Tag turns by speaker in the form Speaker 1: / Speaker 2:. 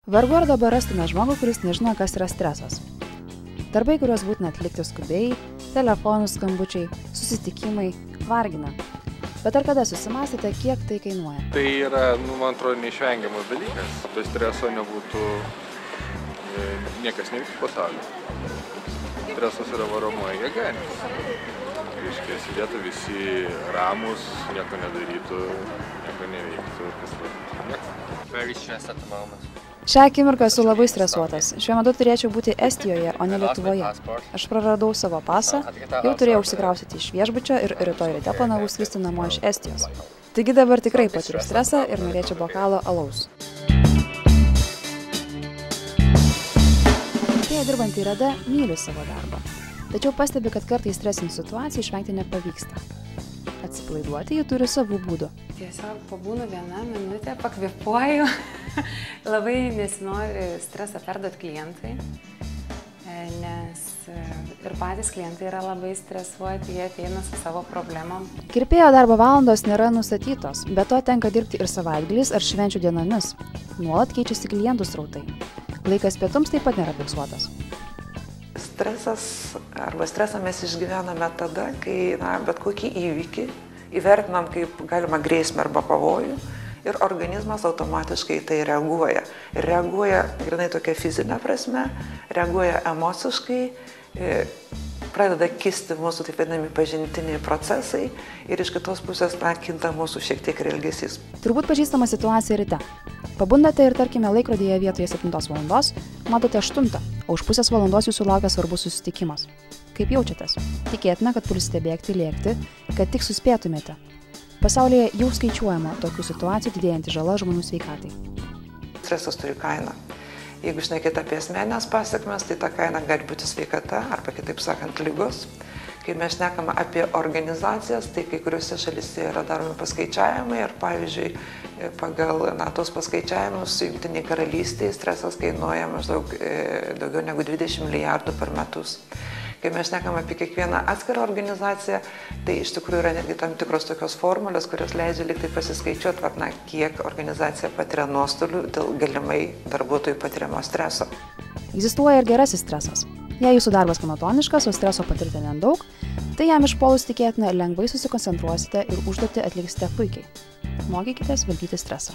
Speaker 1: Vargu ar dabar rastume žmogų, kuris nežino, kas yra stresas. Darbai, kuriuos būtina atlikti skubiai, telefonų skambučiai, susitikimai, vargina. Bet ar kada susimąstėte, kiek tai kainuoja?
Speaker 2: Tai yra, man atrodo, neišvengiamas dalykas. Be streso nebūtų, niekas nevyktų pasaulyje. Stresas yra varomoji jėga. Reiškia, sėdėtų visi ramus, nieko nedarytų, nieko neveiktų.
Speaker 3: Very stressed at the moment.
Speaker 1: Šią akimirką esu labai stresuotas. Šiuo metu turėčiau būti Estijoje, o ne Lietuvoje. Aš praradau savo pasą, jau turėjau užsikraustyti iš viešbučio ir rytoj ryte planavau skristi namo iš Estijos. Taigi dabar tikrai patiriu stresą ir norėčiau bokalo alaus. Vertėja dirbantį Rada myli savo darbą. Tačiau pastebi, kad kartais stresinių situacijų išvengti nepavyksta. Atsipalaiduoti jį turi savų būdų.
Speaker 4: Tiesiog pabūnu vieną minutę, pakvėpuoju. Labai nesinori stresą perduoti klientai, nes ir patys klientai yra labai stresuoti, jie ateina su savo problemom.
Speaker 1: Kirpėjo darbo valandos nėra nustatytos, be to tenka dirbti ir savaitgaliais ar švenčių dienomis. Nuolat keičiasi klientų srautai. Laikas pietums taip pat nėra fiksuotas.
Speaker 5: Stresas arba stresą mes išgyvename tada, kai bet kokį įvykį įvertinam kaip galima grėsmę arba pavojų ir organizmas automatiškai tai reaguoja. Ir reaguoja grynai tokia fizinė prasme, reaguoja emociškai, pradeda kisti mūsų taip vadinami pažintiniai procesai ir iš kitos pusės kinta mūsų šiek tiek ir elgesys.
Speaker 1: Turbūt pažįstama situacija ryte. Pabundate ir tarkime laikrodyje vietoje 7 valandos matote 8, o už pusės valandos jūsų laukia svarbus susitikimas. Kaip jaučiatės? Tikėtina, kad pulsite bėgti, lėkti, kad tik suspėtumėte. Pasaulyje jau skaičiuojama tokių situacijų didėjanti žala žmonių sveikatai.
Speaker 5: Stresas turi kainą. Jeigu šnekėt apie asmeninės pasekmes, tai ta kaina gali būti sveikata arba kitaip sakant ligos. Kai mes šnekame apie organizacijas, tai kai kuriuose šalyse yra daromi paskaičiavimai ir pavyzdžiui, pagal tos paskaičiavimus Jungtinėje karalystėje stresas kainuoja maždaug daugiau negu 20 milijardų per metus. Kai mes šnekame apie kiekvieną atskirą organizaciją, tai iš tikrųjų yra netgi tam tikros tokios formulės, kurios leidžia liktai pasiskaičiuoti, kiek organizacija patiria nuostolių dėl galimai darbuotojų patiriamo streso.
Speaker 1: Egzistuoja ir gerasis stresas. Jei jūsų darbas monotoniškas, o streso patirti nedaug, tai jam išpuolus tikėtina lengvai susikoncentruosite ir užduotį atliksite puikiai. Mokykitės valdyti stresą.